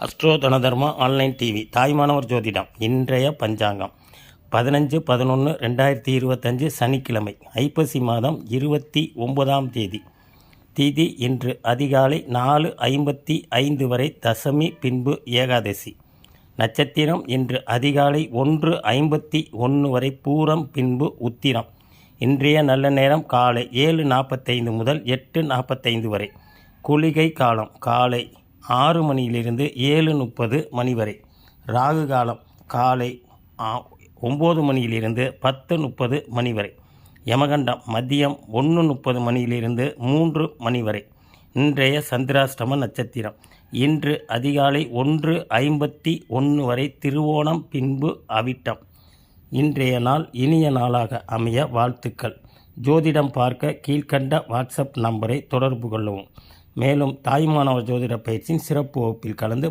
Astro தனதர்மா online TV Thayumanavar ஜோதிடம். இன்றைய பஞ்சாங்கம் 15/11/2025 சனிக்கிழமை, ஐப்பசி மாதம் 29ஆம் தேதி. திதி இன்று அதிகாலை 4:55 வரை தசமி, பின்பு ஏகாதசி. நட்சத்திரம் இன்று அதிகாலை 1:51 வரை பூரம், பின்பு உத்திரம். இன்றைய நல்ல நேரம் காலை 7:45 முதல் 8:45 வரை. குளிகை காலம் காலை 6 மணியிலிருந்து 7:30 மணி வரை. ராகு காலம் காலை 9 மணியிலிருந்து 10:30 மணி வரை. யமகண்டம் மதியம் 1:30 மணியிலிருந்து 3 மணி வரை. இன்றைய சந்திராஷ்டம நட்சத்திரம் இன்று அதிகாலை 1:51 வரை திருவோணம், பின்பு அவிட்டம். இன்றைய நாள் இனிய நாளாக அமைய வாழ்த்துக்கள். ஜோதிடம் பார்க்க கீழ்கண்ட வாட்ஸ்அப் நம்பரை தொடர்பு கொள்ளவும். மேலும் தாய்மானவர் ஜோதிட பயிற்சியின் சிறப்பு வகுப்பில் கலந்து